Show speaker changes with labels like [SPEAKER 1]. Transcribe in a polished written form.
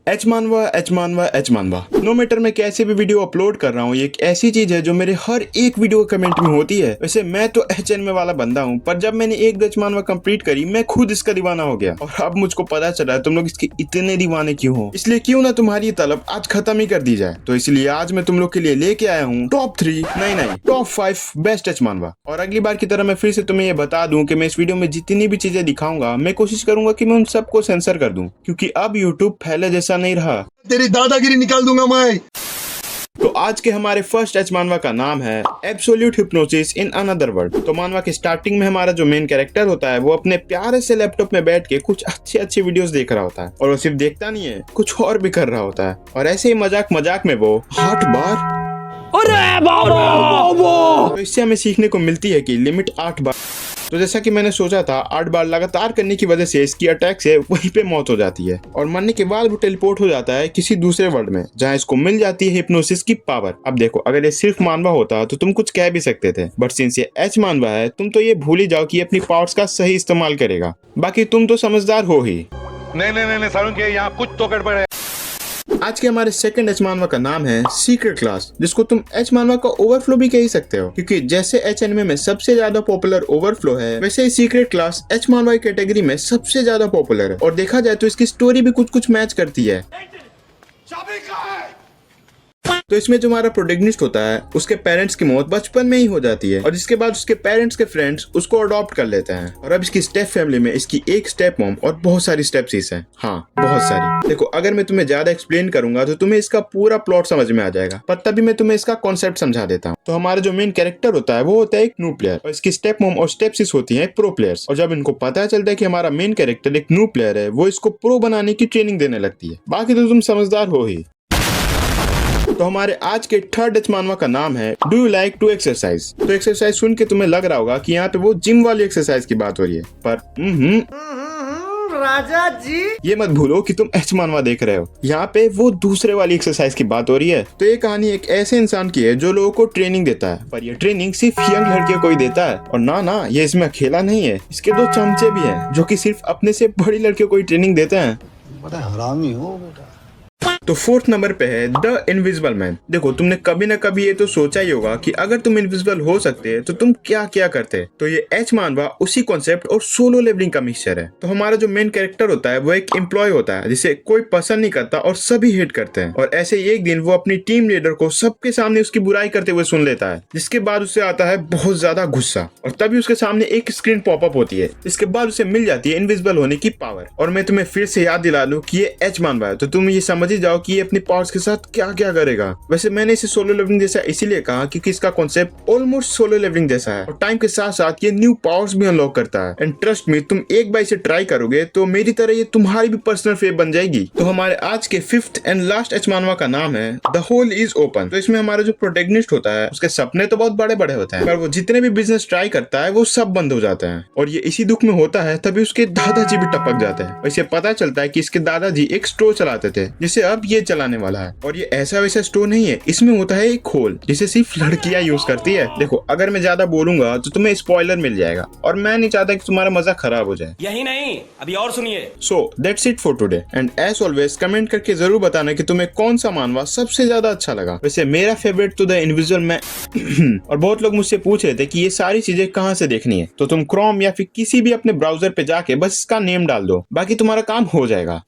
[SPEAKER 1] H मानवा H मानवा H मानवा। नो मैटर मैं कैसे भी वीडियो अपलोड कर रहा हूँ, ये एक ऐसी चीज है जो मेरे हर एक वीडियो कमेंट में होती है। वैसे मैं तो एच वाला बंदा हूँ, पर जब मैंने एक एच मानवा कंप्लीट करी मैं खुद इसका दीवाना हो गया। और अब मुझको पता चला है तुम लोग इसके इतने दीवाने क्यों हो, इसलिए क्यों ना तुम्हारी तलब आज खत्म ही कर दी जाए। तो इसलिए आज मैं तुम लोग के लिए लेके आया हूँ टॉप 3 नहीं टॉप 5 बेस्ट एच मानवा। और अगली बार की तरह मैं फिर से तुम्हें ये बता दूं कि मैं इस वीडियो में जितनी भी चीजें दिखाऊंगा मैं कोशिश करूंगा कि मैं उन सबको सेंसर कर दूं, क्योंकि अब यूट्यूब पहले जैसा नहीं रहा।
[SPEAKER 2] तेरी दादागिरी निकाल दूंगा मैं।
[SPEAKER 1] तो आज के हमारे फर्स्ट एच मानवा का नाम है absolute hypnosis in another world. तो मानवा के स्टार्टिंग में हमारा जो मेन कैरेक्टर होता है वो अपने प्यारे से लैपटॉप में बैठ के कुछ अच्छे वीडियोस देख रहा होता है, और वो सिर्फ देखता नहीं है, कुछ और भी कर रहा होता है। और ऐसे ही मजाक में वो 8 बार तो इससे हमें सीखने को मिलती है कि लिमिट 8 बार। तो जैसा कि मैंने सोचा था 8 बार लगातार करने की वजह से इसकी अटैक से वहीं पे मौत हो जाती है, और मरने के बाद वो टेलीपोर्ट हो जाता है किसी दूसरे वर्ल्ड में जहां इसको मिल जाती है हिप्नोसिस की पावर। अब देखो, अगर ये सिर्फ मानवा होता तो तुम कुछ कह भी सकते थे, बट सिंस ये एच मानवा है तुम तो ये भूल ही जाओ कि अपनी पावर्स का सही इस्तेमाल करेगा। बाकी तुम तो समझदार हो ही।
[SPEAKER 3] नहीं सारुण के यहाँ कुछ तो गड़बड़ है।
[SPEAKER 1] आज के हमारे सेकंड एच मानवा का नाम है सीक्रेट क्लास, जिसको तुम एच मानवा का ओवरफ्लो भी कह ही सकते हो, क्योंकि जैसे एच एनिमे में सबसे ज्यादा पॉपुलर ओवरफ्लो है, वैसे ही सीक्रेट क्लास एच मानवा की कैटेगरी में सबसे ज्यादा पॉपुलर है। और देखा जाए तो इसकी स्टोरी भी कुछ मैच करती है। तो इसमें जो हमारा प्रोटैगनिस्ट होता है उसके पेरेंट्स की मौत बचपन में ही हो जाती है, और जिसके बाद उसके पेरेंट्स के फ्रेंड्स उसको अडॉप्ट कर लेते हैं। और अब इसकी स्टेप फैमिली में इसकी एक स्टेप मॉम और बहुत सारी स्टेप सीस हैं। हाँ, बहुत सारी। देखो, अगर मैं तुम्हें ज्यादा एक्सप्लेन करूंगा तो तुम्हें इसका पूरा प्लॉट समझ में आ जाएगा, पर तभी मैं तुम्हें इसका कॉन्सेप्ट समझा देता हूँ। तो हमारा जो मेन कैरेक्टर होता है वो होता है एक न्यू प्लेयर, और इसकी स्टेप मॉम और स्टेप सीस होती है प्रो प्लेयर्स। और जब इनको पता चलता है कि हमारा मेन कैरेक्टर एक न्यू प्लेयर है, वो इसको प्रो बनाने की ट्रेनिंग देने लगती है। बाकी तो तुम समझदार हो ही। तो हमारे आज के थर्ड एच मानवा का नाम है do you like to exercise. तो एक्सरसाइज सुन के तुम्हें लग रहा होगा कि यहाँ पे वो जिम वाली एक्सरसाइज की बात हो रही है, पर
[SPEAKER 2] राजा जी
[SPEAKER 1] ये मत भूलो कि तुम एच मानवा देख रहे हो। यहाँ पे वो दूसरे वाली एक्सरसाइज की बात हो रही है। तो ये कहानी एक ऐसे इंसान की है जो लोगों को ट्रेनिंग देता है, पर ये ट्रेनिंग सिर्फ यंग लड़कियों को ही देता है। और ना, ये इसमें अकेला नहीं है, इसके 2 चमचे भी हैं जो कि सिर्फ अपने से बड़ी लड़कियों को ही ट्रेनिंग देते हैं।
[SPEAKER 2] बड़ा हरामी हो बेटा।
[SPEAKER 1] तो 4th नंबर पे है द इनविजिबल मैन। देखो, तुमने कभी ना कभी ये तो सोचा ही होगा कि अगर तुम इनविजिबल हो सकते तो तुम क्या क्या करते। तो ये एच मानवा उसी कॉन्सेप्ट और सोलो लेवलिंग का मिक्सचर है। तो हमारा जो मेन कैरेक्टर होता है वो एक एम्प्लॉय होता है जिसे कोई पसंद नहीं करता और सभी हेट करते हैं। और ऐसे ही एक दिन वो अपनी टीम लीडर को सबके सामने उसकी बुराई करते हुए सुन लेता है, जिसके बाद उसे आता है बहुत ज्यादा गुस्सा, और तभी उसके सामने एक स्क्रीन पॉपअप होती है, जिसके बाद उसे मिल जाती है इनविजिबल होने की पावर। और मैं तुम्हें फिर से याद दिला दूं कि ये एच मानवा है, तो तुम ये समझ ही जाओ कि ये अपनी पावर्स के साथ क्या क्या करेगा। वैसे मैंने इसे सोलो लेवलिंग जैसा इसीलिए कहा क्योंकि इसका कॉन्सेप्ट ऑलमोस्ट सोलो लेवलिंग जैसा है, और टाइम के साथ साथ ये न्यू पावर्स भी अनलॉक करता है। एंड ट्रस्ट मी, तुम एक बार इसे ट्राई करोगे तो मेरी तरह ये तुम्हारी भी पर्सनल फेव बन जाएगी। तो हमारे आज के 5th एंड लास्ट एच मानवा का नाम है द होल इज ओपन। तो इसमें हमारा जो प्रोटैगनिस्ट होता है उसके सपने तो बहुत बड़े बड़े होते हैं, पर वो जितने भी बिजनेस ट्राई करता है वो सब बंद हो जाते हैं। और ये इसी दुख में होता है तभी उसके दादाजी भी टपक जाते हैं। इसे पता चलता है कि इसके दादाजी एक स्टोर चलाते थे जिसे अब ये चलाने वाला है। और ये ऐसा वैसा स्टोर नहीं है, इसमें होता है एक होल जिसे सिर्फ लड़कियां यूज करती है। देखो, अगर मैं ज्यादा बोलूंगा तो तुम्हें स्पॉइलर मिल जाएगा, और मैं नहीं चाहता कि तुम्हारा मजा खराब हो जाए।
[SPEAKER 4] यही नहीं, अभी और सुनिए।
[SPEAKER 1] So that's it for today, and as always comment करके जरूर बताना कि तुम्हें कौन सा मानवा सबसे ज्यादा अच्छा लगा। वैसे मेरा फेवरेट तो द इनविजिबल मैन और बहुत लोग मुझसे पूछ रहे थे कि ये सारी चीजें कहाँ से देखनी है, तो तुम क्रोम या फिर किसी भी अपने ब्राउजर पे जाके बस इसका नेम डाल दो, बाकी तुम्हारा काम हो जाएगा।